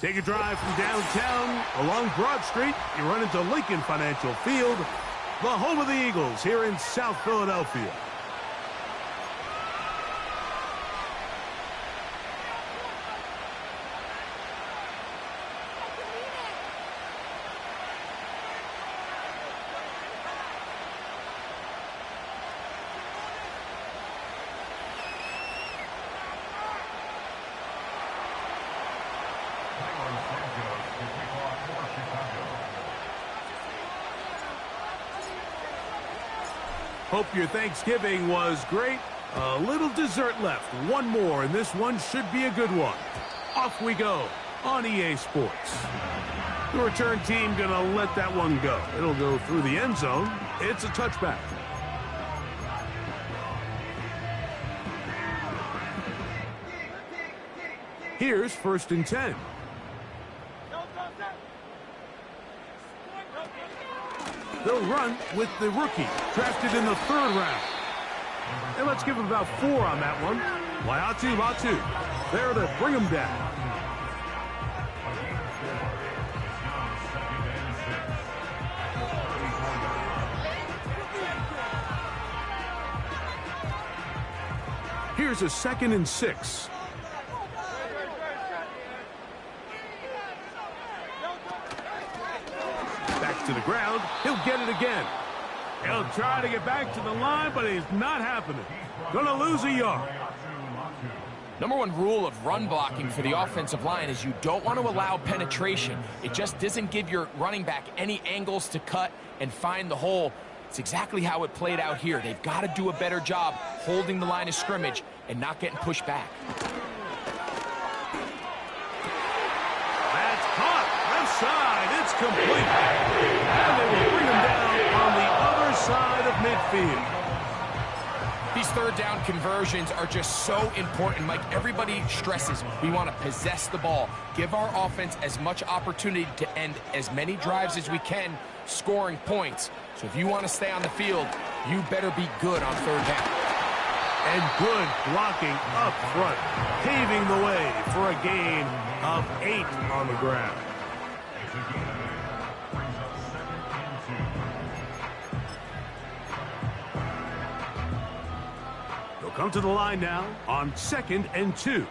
Take a drive from downtown along Broad Street. You run into Lincoln Financial Field, the home of the Eagles here in South Philadelphia. Hope your Thanksgiving was great. A little dessert left. One more, and this one should be a good one. Off we go on EA Sports. The return team going to let that one go. It'll go through the end zone. It's a touchback. Here's 1st and 10. They'll run with the rookie, drafted in the 3rd round. And let's give him about 4 on that one. Latu, there to bring him down. Here's a 2nd and 6. To the ground, he'll get it again. He'll try to get back to the line, but he's not happening. Gonna lose a yard. Number 1 rule of run blocking for the offensive line is you don't want to allow penetration. It just doesn't give your running back any angles to cut and find the hole. It's exactly how it played out here. They've got to do a better job holding the line of scrimmage and not getting pushed back. That's caught. Left side. It's complete. And they will bring him down on the other side of midfield. These 3rd down conversions are just so important, Mike. Everybody stresses we want to possess the ball, give our offense as much opportunity to end as many drives as we can, scoring points. So if you want to stay on the field, you better be good on 3rd down. And good blocking up front, paving the way for a gain of 8 on the ground. They'll come to the line now on 2nd and 2.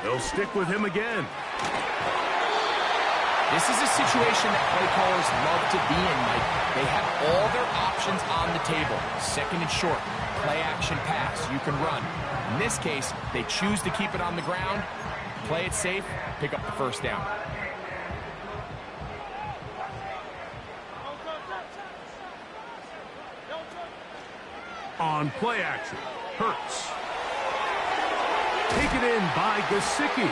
They'll stick with him again. This is a situation that play callers love to be in, Mike. They have all their options on the table. 2nd and short, play action pass, you can run. In this case, they choose to keep it on the ground, play it safe, pick up the 1st down. On play action, Hurts. Taken in by Gesicki.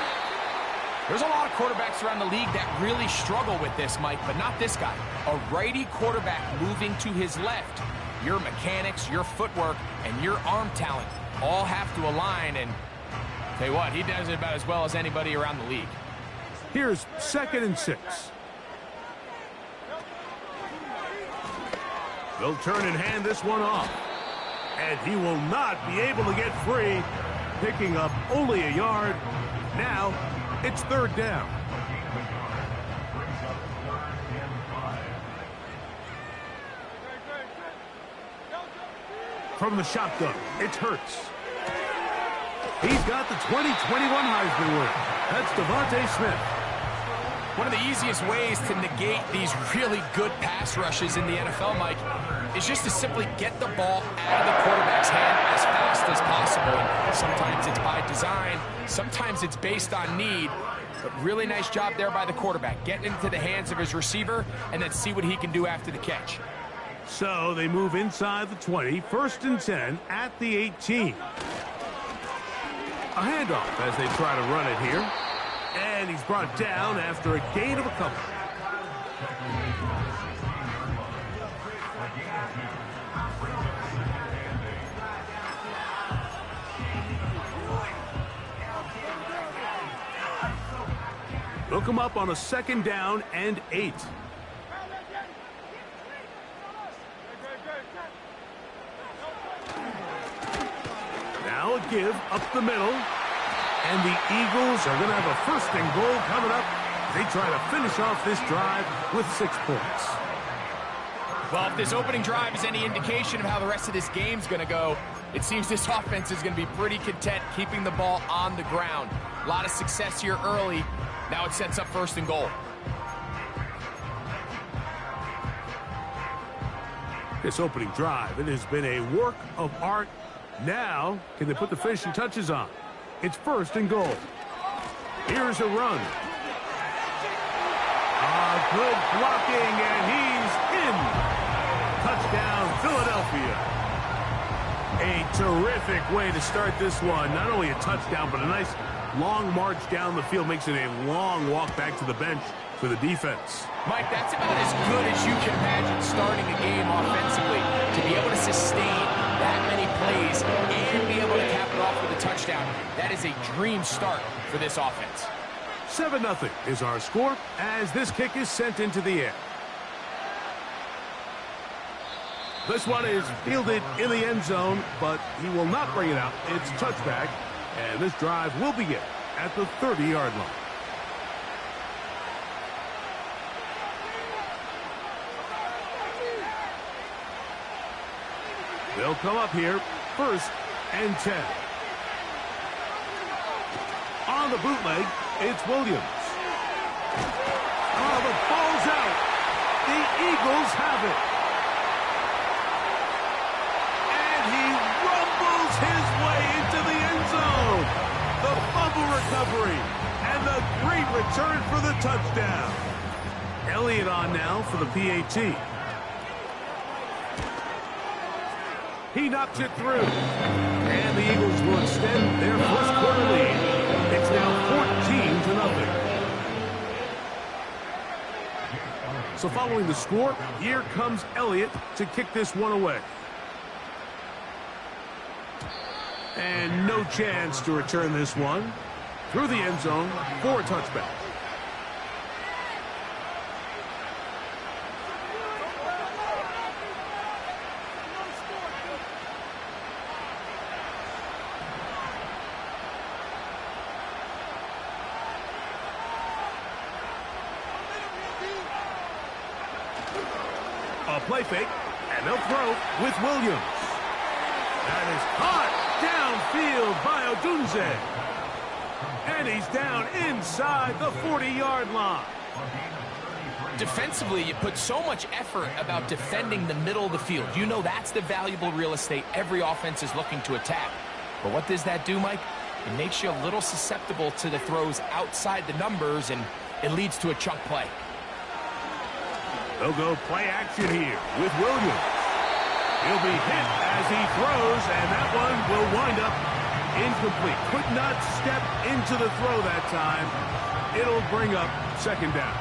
There's a lot of quarterbacks around the league that really struggle with this, Mike, but not this guy. A righty quarterback moving to his left. Your mechanics, your footwork, and your arm talent all have to align, and tell you what, he does it about as well as anybody around the league. Here's 2nd and 6. They'll turn and hand this one off. And he will not be able to get free, picking up only a yard. Now, it's 3rd down. From the shotgun, it's Hurts. He's got the 2021 Heisman winner. That's Devontae Smith. One of the easiest ways to negate these really good pass rushes in the NFL, Mike, is just to simply get the ball out of the quarterback's hand as fast as possible. And sometimes it's by design, sometimes it's based on need, but really nice job there by the quarterback, getting into the hands of his receiver and then see what he can do after the catch. So they move inside the 20, 1st and 10 at the 18. A handoff as they try to run it here. And he's brought down after a gain of a couple. They'll come up on a 2nd down and 8. Now Now a give up the middle. And the Eagles are going to have a first and goal coming up. They try to finish off this drive with 6 points. Well, if this opening drive is any indication of how the rest of this game's going to go, it seems this offense is going to be pretty content keeping the ball on the ground. A lot of success here early. Now it sets up first and goal. This opening drive, it has been a work of art. Now, can they put the finishing touches on? It's first and goal. Here's a run. Good blocking, and he's in. Touchdown, Philadelphia. A terrific way to start this one. Not only a touchdown, but a nice long march down the field. Makes it a long walk back to the bench for the defense. Mike, that's about as good as you can imagine starting a game offensively. To be able to sustain that many plays and be able to cap it off with a touchdown, that is a dream start for this offense. 7-0 is our score as this kick is sent into the air. This one is fielded in the end zone, but he will not bring it out. It's touchback, and this drive will begin at the 30-yard line. They'll come up here, first and 10. On the bootleg, it's Williams. Oh, the ball's out. The Eagles have it. And he rumbles his way into the end zone. The fumble recovery and the great return for the touchdown. Elliott on now for the PAT. He knocks it through. And the Eagles will extend their first quarter lead. It's now 14-0. So following the score, here comes Elliott to kick this one away. And no chance to return this one through the end zone for a touchback. A play fake, and they'll throw with Williams. That is caught downfield by Odunze. And he's down inside the 40-yard line. Defensively, you put so much effort about defending the middle of the field. You know that's the valuable real estate every offense is looking to attack. But what does that do, Mike? It makes you a little susceptible to the throws outside the numbers, and it leads to a chunk play. They'll go play action here with Williams. He'll be hit as he throws, and that one will wind up incomplete. Could not step into the throw that time. It'll bring up second down.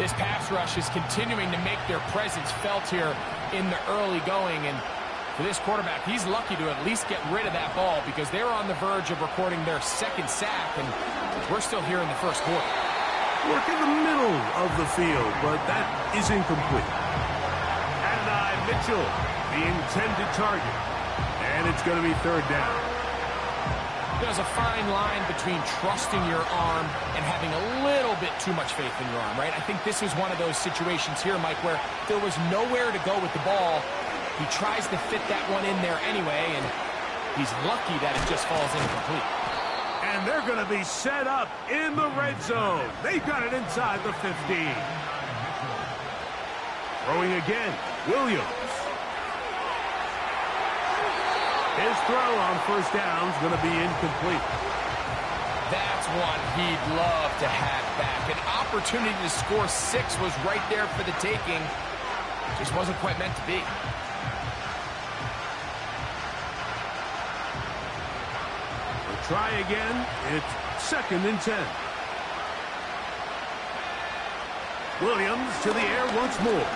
This pass rush is continuing to make their presence felt here in the early going, and for this quarterback, he's lucky to at least get rid of that ball because they're on the verge of recording their second sack, and we're still here in the first quarter. Work in the middle of the field, but that is incomplete. Adonai Mitchell, the intended target. And it's going to be third down. There's a fine line between trusting your arm and having a little bit too much faith in your arm, right? I think this is one of those situations here, Mike, where there was nowhere to go with the ball. He tries to fit that one in there anyway, and he's lucky that it just falls incomplete. And they're going to be set up in the red zone. They've got it inside the 15. Throwing again, Williams. His throw on first down is going to be incomplete. That's one he'd love to have back. An opportunity to score 6 was right there for the taking. Just wasn't quite meant to be. Try again. It's second and 10. Williams to the air once more.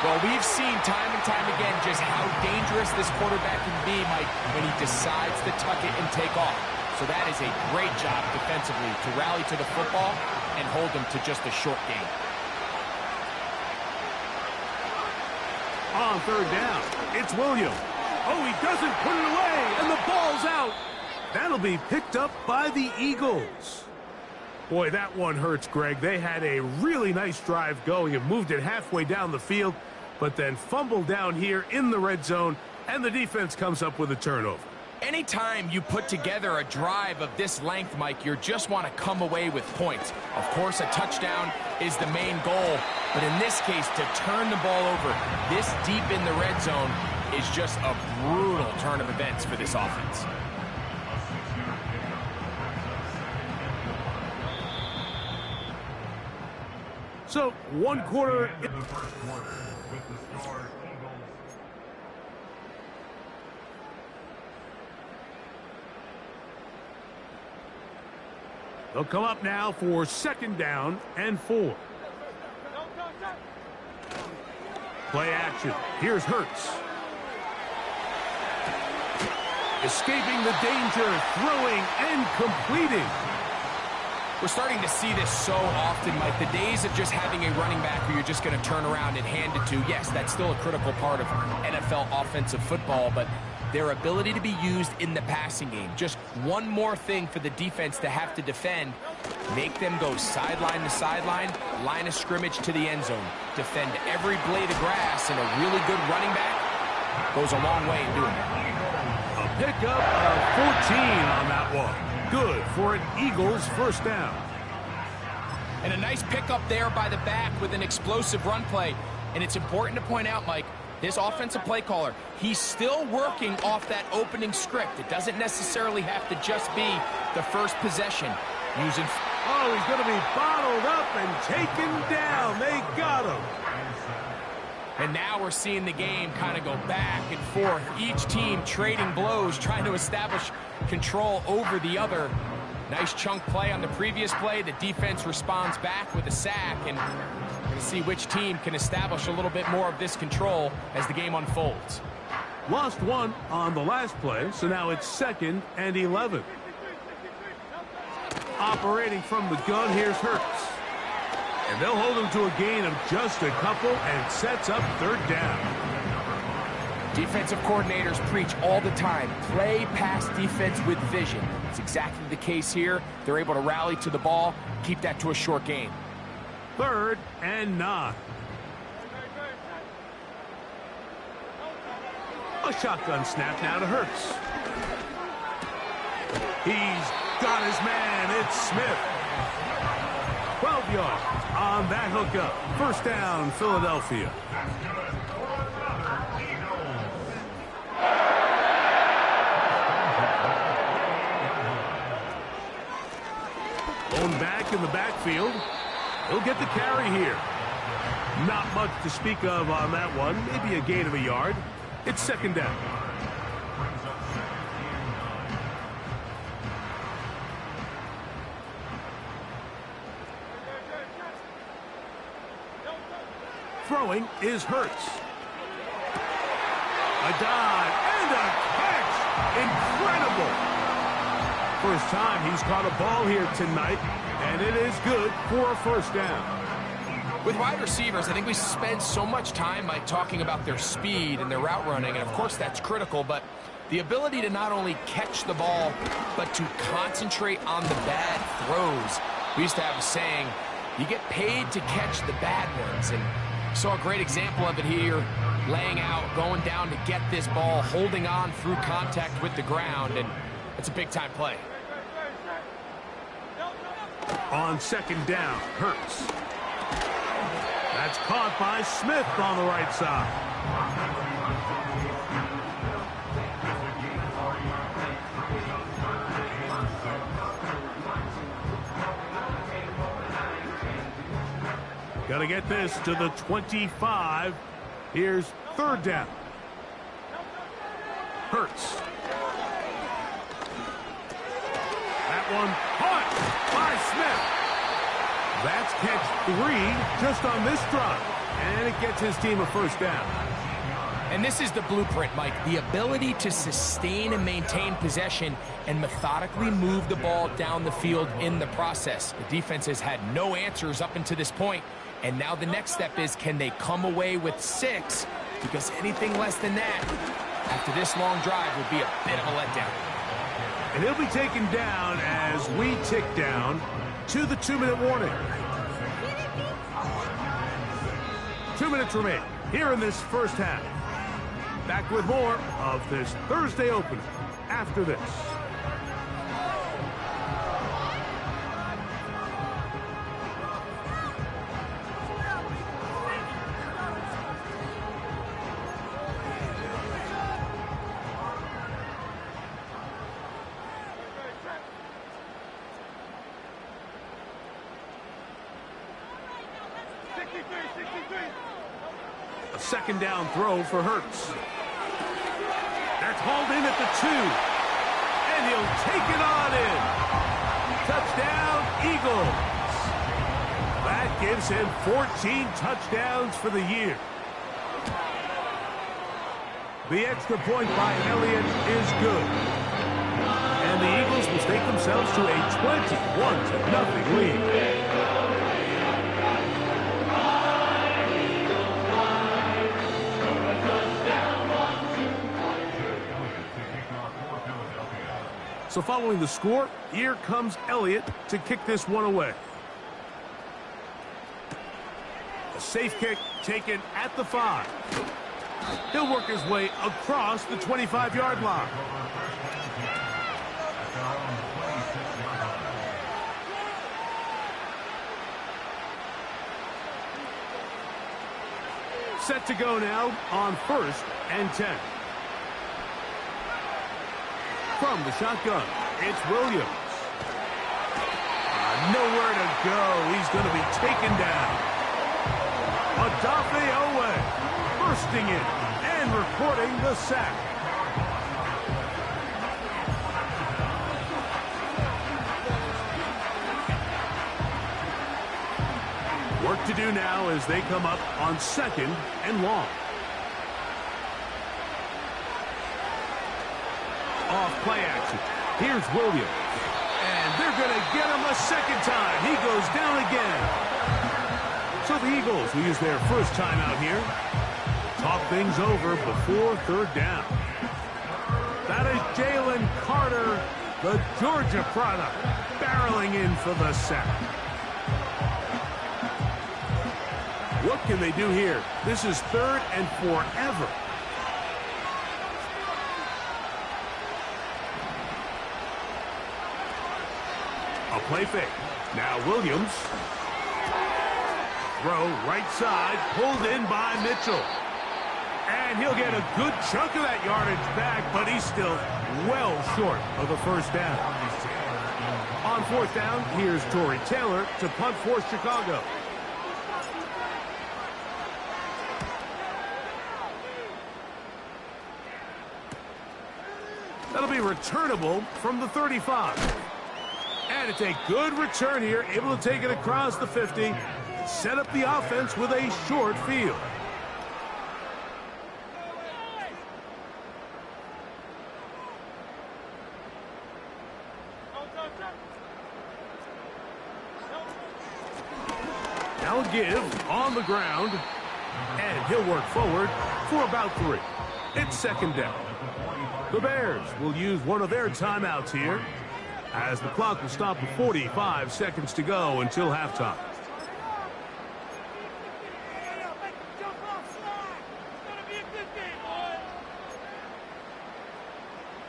Well, we've seen time and time again just how dangerous this quarterback can be, Mike, when he decides to tuck it and take off. So that is a great job defensively to rally to the football and hold them to just a short gain. On third down, it's Williams. Oh, he doesn't put it away, and the ball's out. That'll be picked up by the Eagles. Boy, that one hurts, Greg. They had a really nice drive going and moved it halfway down the field, but then fumbled down here in the red zone, and the defense comes up with a turnover. Anytime you put together a drive of this length, Mike, you just want to come away with points. Of course, a touchdown is the main goal, but in this case, to turn the ball over this deep in the red zone is just a brutal turn of events for this offense. So, one quarter. They'll come up now for 2nd down and 4. Play action. Here's Hurts. Escaping the danger, throwing and completing. We're starting to see this so often, Mike. The days of just having a running back who you're just going to turn around and hand it to, yes, that's still a critical part of NFL offensive football, but their ability to be used in the passing game. Just one more thing for the defense to have to defend. Make them go sideline to sideline, line of scrimmage to the end zone. Defend every blade of grass, and a really good running back goes a long way in doing that. A pickup of 14 on that one. Good for an Eagles 1st down. And a nice pickup there by the back with an explosive run play. And it's important to point out, Mike, this offensive play caller, he's still working off that opening script. It doesn't necessarily have to just be the first possession. Oh, he's going to be bottled up and taken down. They got him. And now we're seeing the game kind of go back and forth. Each team trading blows, trying to establish control over the other. Nice chunk play on the previous play. The defense responds back with a sack, and we're going to see which team can establish a little bit more of this control as the game unfolds. Lost one on the last play, so now it's 2nd and 11. Operating from the gun, here's Hurts. And they'll hold him to a gain of just a couple and sets up 3rd down. Defensive coordinators preach all the time, play pass defense with vision. It's exactly the case here. They're able to rally to the ball, keep that to a short gain. 3rd and 9. A shotgun snap now to Hurts. He's got his man. It's Smith. 12 yards on that hookup. 1st down, Philadelphia. Going back in the backfield. He'll get the carry here. Not much to speak of on that one. Maybe a gain of a yard. It's 2nd down. Throwing is Hurts. A dive and a catch. Incredible. First time he's caught a ball here tonight, and it is good for a 1st down. With wide receivers, I think we spend so much time, Mike, talking about their speed and their route running, and of course that's critical, but the ability to not only catch the ball, but to concentrate on the bad throws. We used to have a saying, you get paid to catch the bad ones, and saw a great example of it here, laying out, going down to get this ball, holding on through contact with the ground, and it's a big-time play. On 2nd down, Hurts. That's caught by Smith on the right side. Got to get this to the 25. Here's 3rd down. Hurts. That one caught by Smith. That's catch 3 just on this drive. And it gets his team a 1st down. And this is the blueprint, Mike. The ability to sustain and maintain possession and methodically move the ball down the field in the process. The defense has had no answers up until this point. And now the next step is, can they come away with 6? Because anything less than that after this long drive would be a bit of a letdown. And he'll be taken down as we tick down to the 2-minute warning. 2 minutes remain here in this first half. Back with more of this Thursday opener after this. A second down throw for Hurts. That's hauled in at the 2. And he'll take it on in. Touchdown, Eagles. That gives him 14 touchdowns for the year. The extra point by Elliott is good. And the Eagles will stake themselves to a 21-0 lead. So following the score, here comes Elliott to kick this one away. A safe kick taken at the 5. He'll work his way across the 25-yard line. Set to go now on 1st and 10. From the shotgun, it's Williams. Nowhere to go. He's going to be taken down. Odafe Owe bursting in and recording the sack. Work to do now as they come up on 2nd and long. Off play action. Here's Williams. And they're going to get him a second time. He goes down again. So the Eagles will use their first timeout here. Talk things over before 3rd down. That is Jalen Carter, the Georgia product, barreling in for the sack. What can they do here? This is 3rd and forever. A play fake. Now Williams. Throw right side, pulled in by Mitchell. And he'll get a good chunk of that yardage back, but he's still well short of the first down. On 4th down, here's Torrey Taylor to punt for Chicago. That'll be returnable from the 35. And it's a good return here, able to take it across the 50, set up the offense with a short field. Now a give on the ground, and he'll work forward for about 3. It's 2nd down. The Bears will use one of their timeouts here, as the clock will stop with 45 seconds to go until halftime.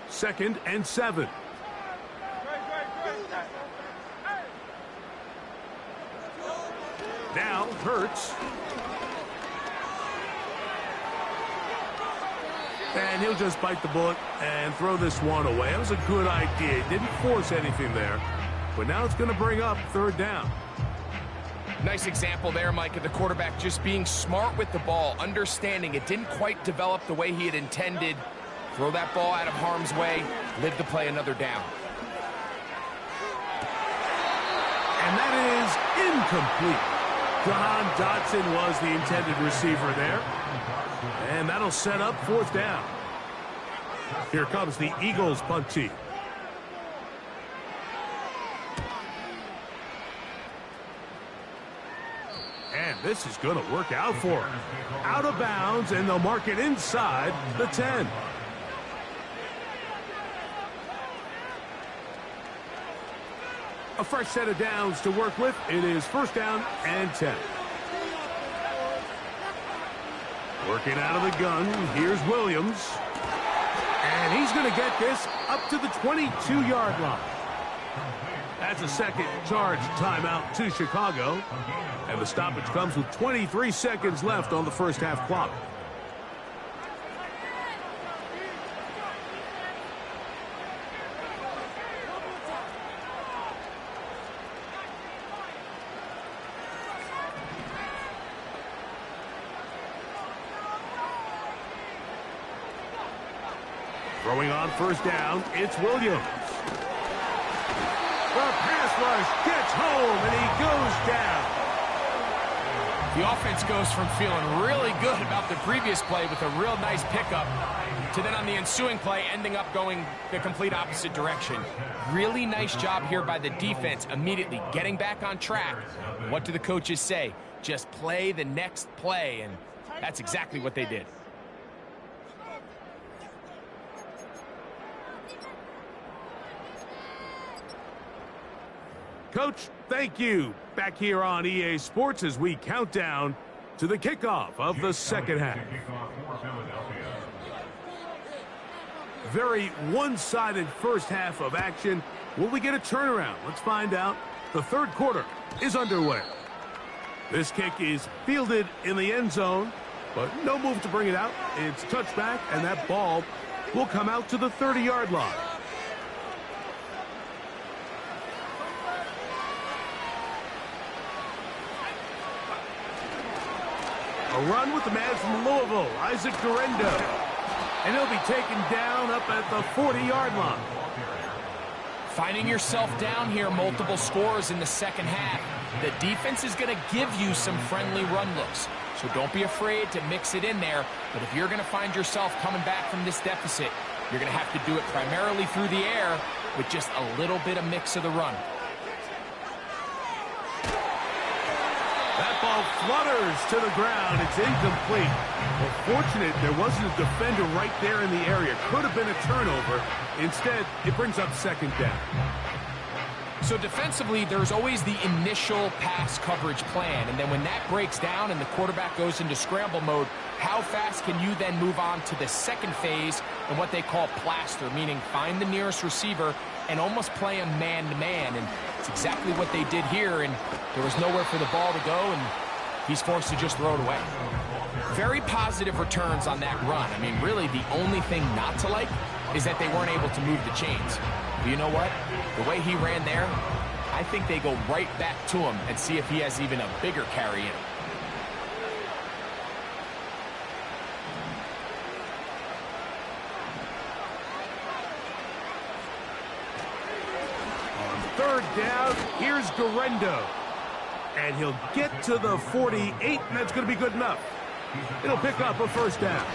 Second and 7. Now Hurts. And he'll just bite the bullet and throw this one away. It was a good idea. Didn't force anything there. But now it's going to bring up 3rd down. Nice example there, Mike, of the quarterback just being smart with the ball, understanding it didn't quite develop the way he had intended. Throw that ball out of harm's way, live to play another down. And that is incomplete. Jahan Dotson was the intended receiver there. And that'll set up 4th down. Here comes the Eagles punt team. And this is going to work out for him. Out of bounds, and they'll mark it inside the 10. A fresh set of downs to work with. It is 1st down and 10. Working out of the gun, here's Williams. And he's going to get this up to the 22-yard line. That's a second charge timeout to Chicago. And the stoppage comes with 23 seconds left on the first half clock. Throwing on 1st down, it's Williams. The pass rush gets home, and he goes down. The offense goes from feeling really good about the previous play with a real nice pickup to then on the ensuing play ending up going the complete opposite direction. Really nice job here by the defense, immediately getting back on track. What do the coaches say? Just play the next play, and that's exactly what they did. Coach, thank you. Back here on EA Sports as we count down to the kickoff of the second half. Very one-sided first half of action. Will we get a turnaround? Let's find out. The third quarter is underway. This kick is fielded in the end zone, but no move to bring it out. It's touchback, and that ball will come out to the 30-yard line. A run with the man from Louisville, Isaac Guerrero. And he'll be taken down up at the 40-yard line. Finding yourself down here, multiple scores in the second half. The defense is going to give you some friendly run looks. So don't be afraid to mix it in there. But if you're going to find yourself coming back from this deficit, you're going to have to do it primarily through the air with just a little bit of mix of the run. That ball flutters to the ground. It's incomplete. Well, fortunate there wasn't a defender right there in the area. Could have been a turnover. Instead, it brings up 2nd down. So defensively, there's always the initial pass coverage plan. And then when that breaks down and the quarterback goes into scramble mode, how fast can you then move on to the second phase and what they call plaster, meaning find the nearest receiver and almost play him man-to-man. And it's exactly what they did here, and there was nowhere for the ball to go, and he's forced to just throw it away. Very positive returns on that run. I mean, really, the only thing not to like is that they weren't able to move the chains. But you know what? The way he ran there, I think they go right back to him and see if he has even a bigger carry in him. Third down, here's Guerrero. And he'll get to the 48, and that's going to be good enough. It'll pick up a 1st down.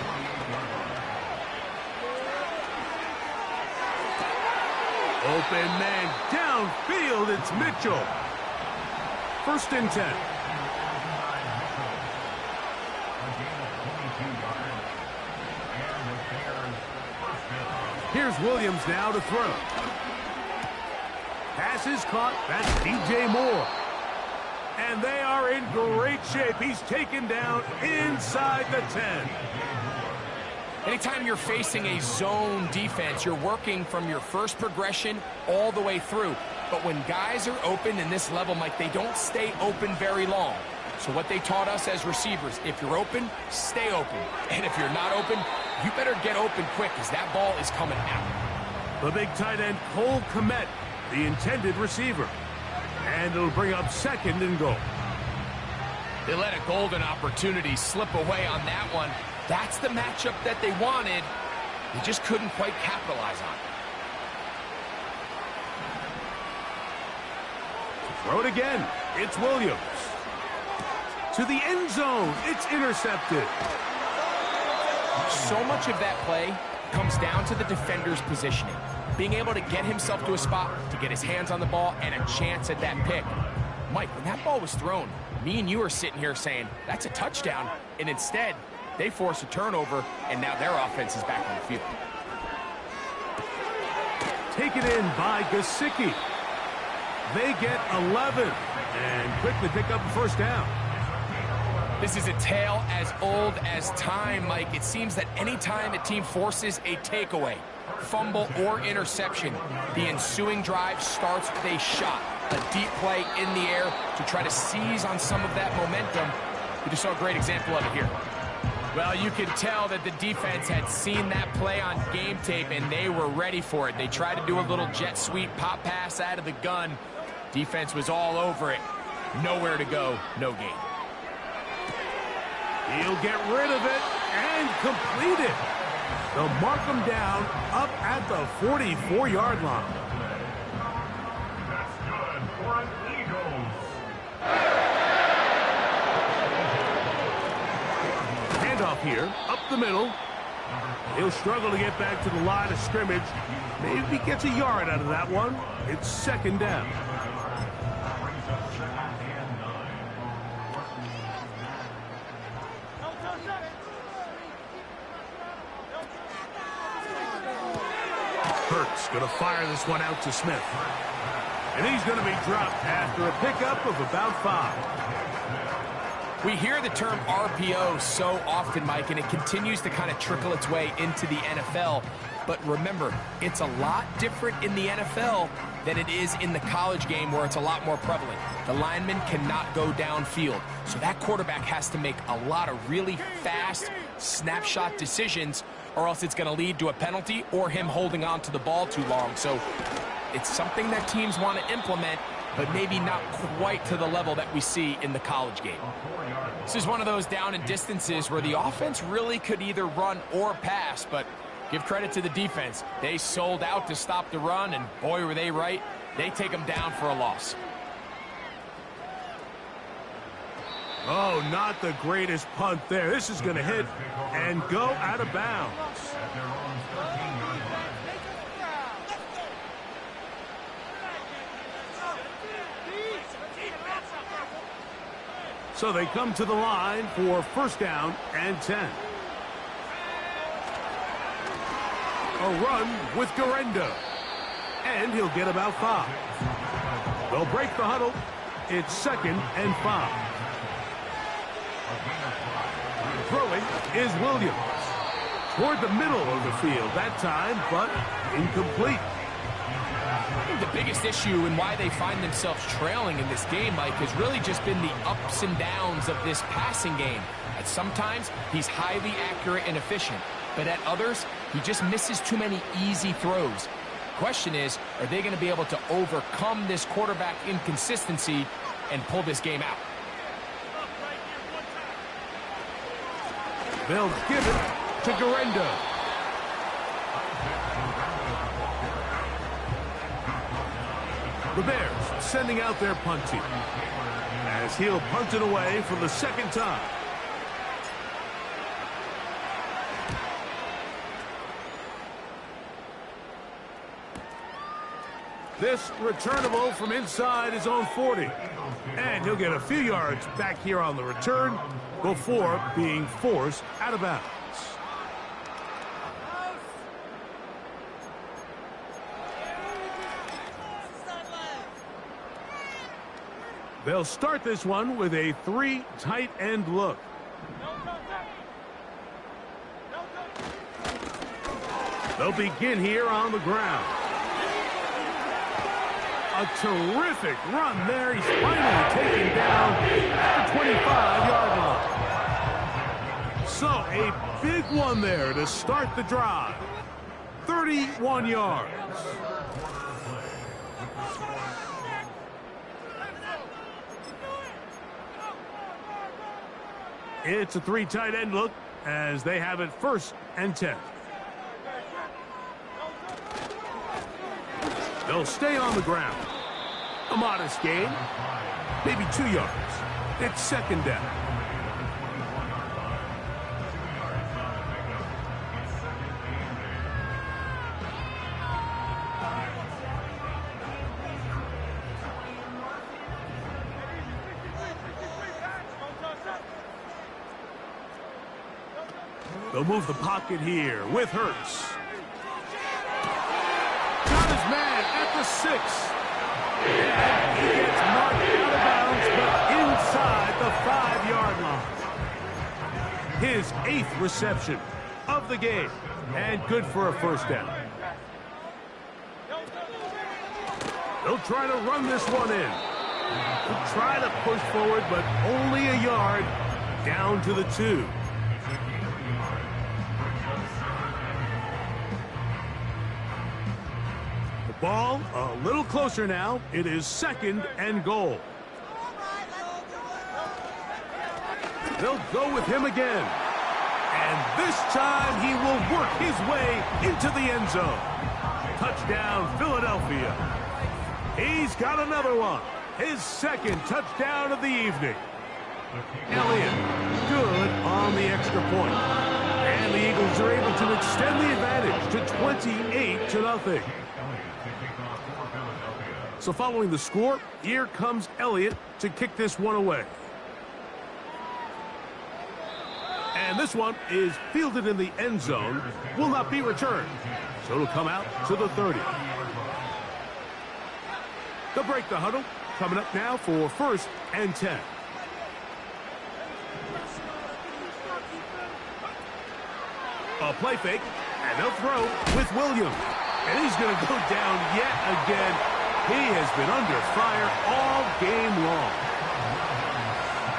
Open man downfield, it's Mitchell. 1st and 10. Here's Williams now to throw. Pass is caught. That's DJ Moore. And they are in great shape. He's taken down inside the 10. Anytime you're facing a zone defense, you're working from your first progression all the way through. But when guys are open in this level, Mike, they don't stay open very long. So what they taught us as receivers, if you're open, stay open. And if you're not open, you better get open quick because that ball is coming out. The big tight end, Cole Kmet, the intended receiver. And it'll bring up 2nd and goal. They let a golden opportunity slip away on that one. That's the matchup that they wanted. They just couldn't quite capitalize on it. Throw it again. It's Williams. To the end zone. It's intercepted. So much of that play comes down to the defender's positioning. Being able to get himself to a spot, to get his hands on the ball, and a chance at that pick. Mike, when that ball was thrown, me and you are sitting here saying, that's a touchdown. And instead, they force a turnover, and now their offense is back on the field. Taken in by Gesicki. They get 11 and quickly pick up a first down. This is a tale as old as time, Mike. It seems that anytime a team forces a takeaway, fumble, or interception, the ensuing drive starts with a shot, a deep play in the air to try to seize on some of that momentum. We just saw a great example of it here. Well, you could tell that the defense had seen that play on game tape, and they were ready for it. They tried to do a little jet sweep pop pass out of the gun. Defense was all over it. Nowhere to go, no gain. He'll get rid of it and complete it. They'll mark him down up at the 44-yard line. That's good for an Eagles. Handoff here, up the middle. He'll struggle to get back to the line of scrimmage. Maybe gets a yard out of that one. It's second down. Hurts going to fire this one out to Smith. And he's going to be dropped after a pickup of about 5. We hear the term RPO so often, Mike, and it continues to kind of trickle its way into the NFL. But remember, it's a lot different in the NFL than it is in the college game where it's a lot more prevalent. The lineman cannot go downfield, so that quarterback has to make a lot of really fast snapshot decisions, or else it's going to lead to a penalty or him holding on to the ball too long. So it's something that teams want to implement, but maybe not quite to the level that we see in the college game. This is one of those down and distances where the offense really could either run or pass, but give credit to the defense. They sold out to stop the run, and boy, were they right. They take them down for a loss. Oh, not the greatest punt there. This is going to hit and go out of bounds. So they come to the line for first down and 10. A run with Garenda. And he'll get about 5. They'll break the huddle. It's second and 5. Throwing is Williams. Toward the middle of the field that time, but incomplete. I think the biggest issue and why they find themselves trailing in this game, Mike, has really just been the ups and downs of this passing game. At sometimes, he's highly accurate and efficient, but at others, he just misses too many easy throws. Question is, are they going to be able to overcome this quarterback inconsistency and pull this game out? They'll give it to Garenda. The Bears sending out their punt team as he'll punt it away for the second time. This returnable from inside his own 40. And he'll get a few yards back here on the return before being forced out of bounds. They'll start this one with a 3 tight end look. They'll begin here on the ground. A terrific run there. He's finally taken down at the 25-yard line. So a big one there to start the drive. 31 yards. It's a 3 tight end look as they have it first and 10. They'll stay on the ground. A modest gain, maybe 2 yards. It's second down. They'll move the pocket here with Hurts. Got his man at the 6. And he gets marked out of bounds, but inside the 5-yard line. His 8th reception of the game, and good for a first down. They'll try to run this one in. They'll try to push forward, but only a yard down to the 2. The ball a little closer now. It is 2nd and goal. They'll go with him again. And this time he will work his way into the end zone. Touchdown, Philadelphia. He's got another one. His 2nd touchdown of the evening. Elliott, good on the extra point. And the Eagles are able to extend the advantage to 28-0. So following the score, here comes Elliott to kick this one away. And this one is fielded in the end zone, will not be returned. So it'll come out to the 30. They'll break the huddle, coming up now for 1st and 10. A play fake, and they'll throw with Williams. And he's going to go down yet again. He has been under fire all game long.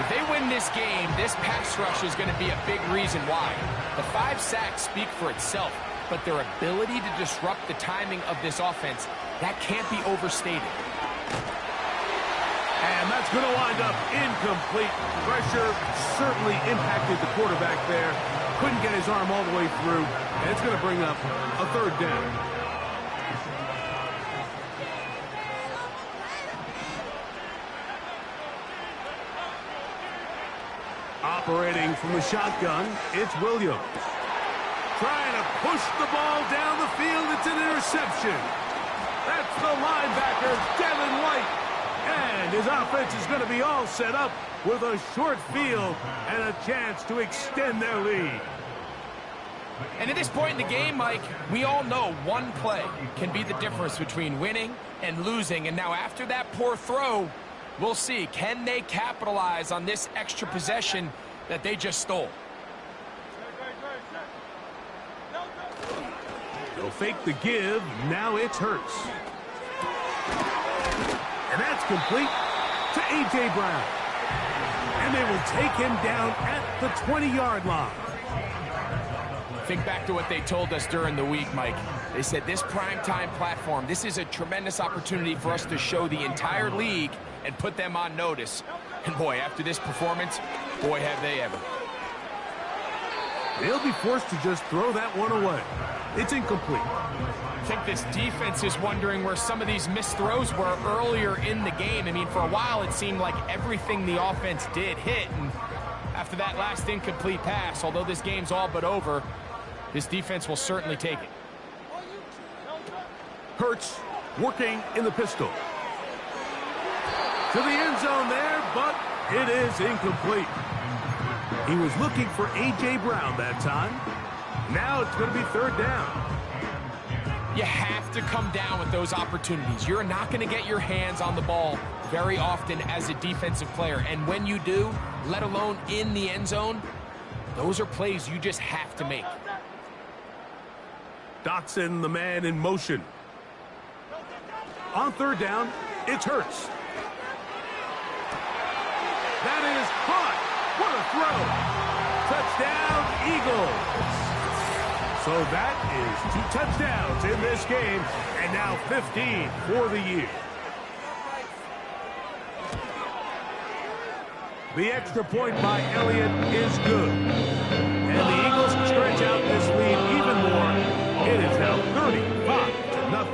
If they win this game, this pass rush is going to be a big reason why. The 5 sacks speak for itself, but their ability to disrupt the timing of this offense, that can't be overstated. And that's going to wind up incomplete. Pressure certainly impacted the quarterback there. Couldn't get his arm all the way through, and it's going to bring up a 3rd down. Operating from the shotgun, it's Williams. Trying to push the ball down the field. It's an interception. That's the linebacker, Devin White. And his offense is going to be all set up with a short field and a chance to extend their lead. And at this point in the game, Mike, we all know one play can be the difference between winning and losing. And now after that poor throw, we'll see, can they capitalize on this extra possession that they just stole? They'll fake the give. Now it's Hurts. And that's complete to A.J. Brown. And they will take him down at the 20-yard line. Think back to what they told us during the week, Mike. They said this primetime platform, this is a tremendous opportunity for us to show the entire league and put them on notice. And boy, after this performance, boy, have they ever. They'll be forced to just throw that one away. It's incomplete. I think this defense is wondering where some of these missed throws were earlier in the game. I mean, for a while, it seemed like everything the offense did hit. And after that last incomplete pass, although this game's all but over, this defense will certainly take it. Hurts working in the pistol. To the end zone there, but it is incomplete. He was looking for A.J. Brown that time. Now it's going to be 3rd down. You have to come down with those opportunities. You're not going to get your hands on the ball very often as a defensive player. And when you do, let alone in the end zone, those are plays you just have to make. Dotson, the man in motion. On 3rd down, it's Hurts. That is caught. What a throw. Touchdown, Eagles. So that is 2 touchdowns in this game, and now 15 for the year. The extra point by Elliott is good. And the Eagles stretch out this lead even more. It is now 35-0.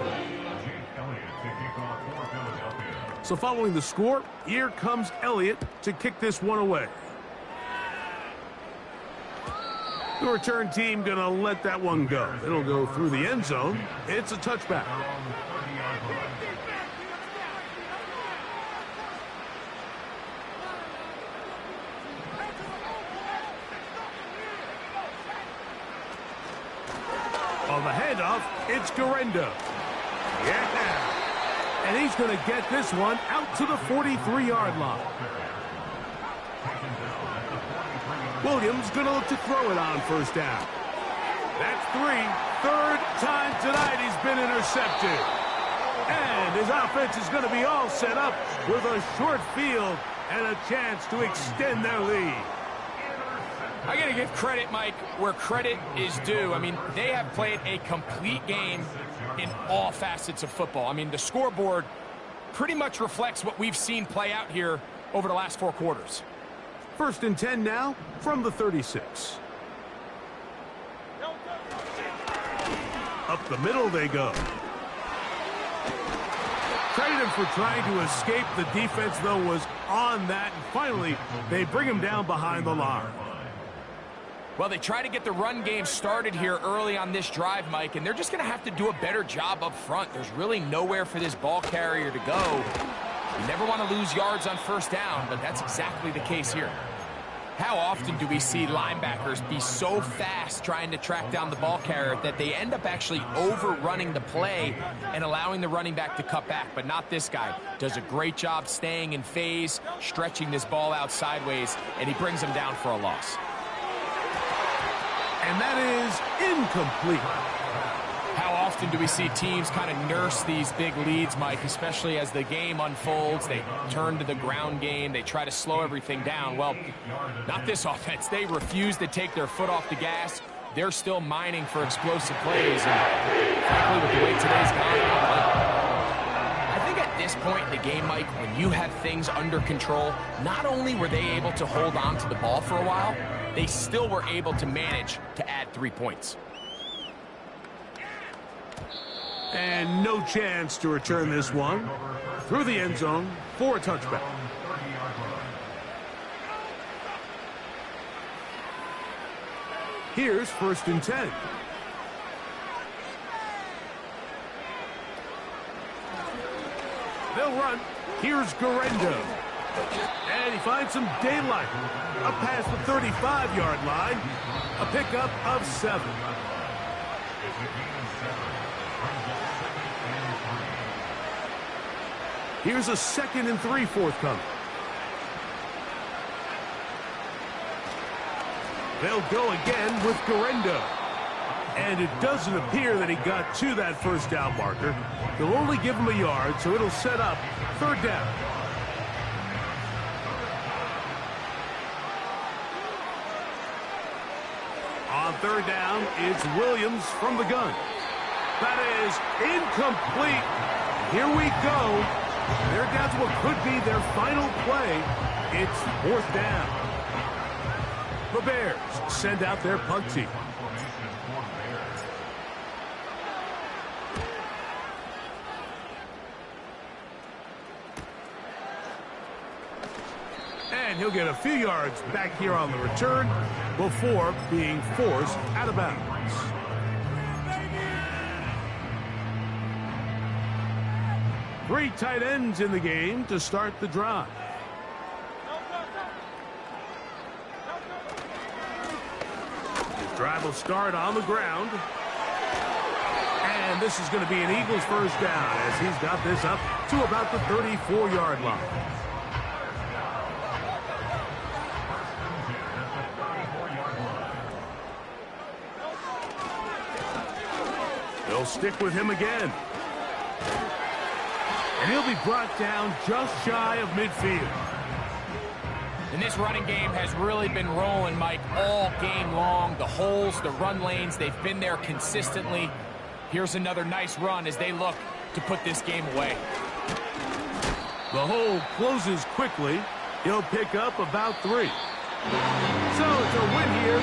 So following the score, here comes Elliott to kick this one away. The return team going to let that one go. It'll go through the end zone. It's a touchback. On the handoff, it's Garendo. Yeah. And he's going to get this one out to the 43-yard line. Williams going to look to throw it on first down. That's 3. Third time tonight he's been intercepted. And his offense is going to be all set up with a short field and a chance to extend their lead. I got to give credit, Mike, where credit is due. I mean, they have played a complete game in all facets of football. I mean, the scoreboard pretty much reflects what we've seen play out here over the last 4 quarters. 1st and 10 now from the 36. Up the middle they go. Credit him for trying to escape. The defense, though, was on that. And finally, they bring him down behind the line. Well, they try to get the run game started here early on this drive, Mike, and they're just going to have to do a better job up front. There's really nowhere for this ball carrier to go. You never want to lose yards on first down, but that's exactly the case here. How often do we see linebackers be so fast trying to track down the ball carrier that they end up actually overrunning the play and allowing the running back to cut back? But not this guy. Does a great job staying in phase, stretching this ball out sideways, and he brings him down for a loss. And that is incomplete. How often do we see teams kind of nurse these big leads, Mike, especially as the game unfolds? They turn to the ground game. They try to slow everything down. Well, not this offense. They refuse to take their foot off the gas. They're still mining for explosive plays. And frankly, with the way today's gone, I think at this point in the game, Mike, when you have things under control, not only were they able to hold on to the ball for a while, they still were able to manage to add 3 points. And no chance to return this one through the end zone for a touchback. Here's 1st and 10. They'll run. Here's Garendo. And he finds some daylight. Up past the 35-yard line. A pickup of 7. Here's a 2nd and 3 forthcoming. They'll go again with Garendo. And it doesn't appear that he got to that first down marker. They'll only give him a yard, so it'll set up 3rd down. On 3rd down, it's Williams from the gun. That is incomplete. Here we go. They're down to what could be their final play. It's 4th down. The Bears send out their punt team. And he'll get a few yards back here on the return before being forced out of bounds. Three tight ends in the game to start the drive. The drive will start on the ground. And this is going to be an Eagles first down as he's got this up to about the 34-yard line. They'll stick with him again. And he'll be brought down just shy of midfield. And this running game has really been rolling, Mike, all game long. The holes, the run lanes, they've been there consistently. Here's another nice run as they look to put this game away. The hole closes quickly. He'll pick up about 3. So it's a win here.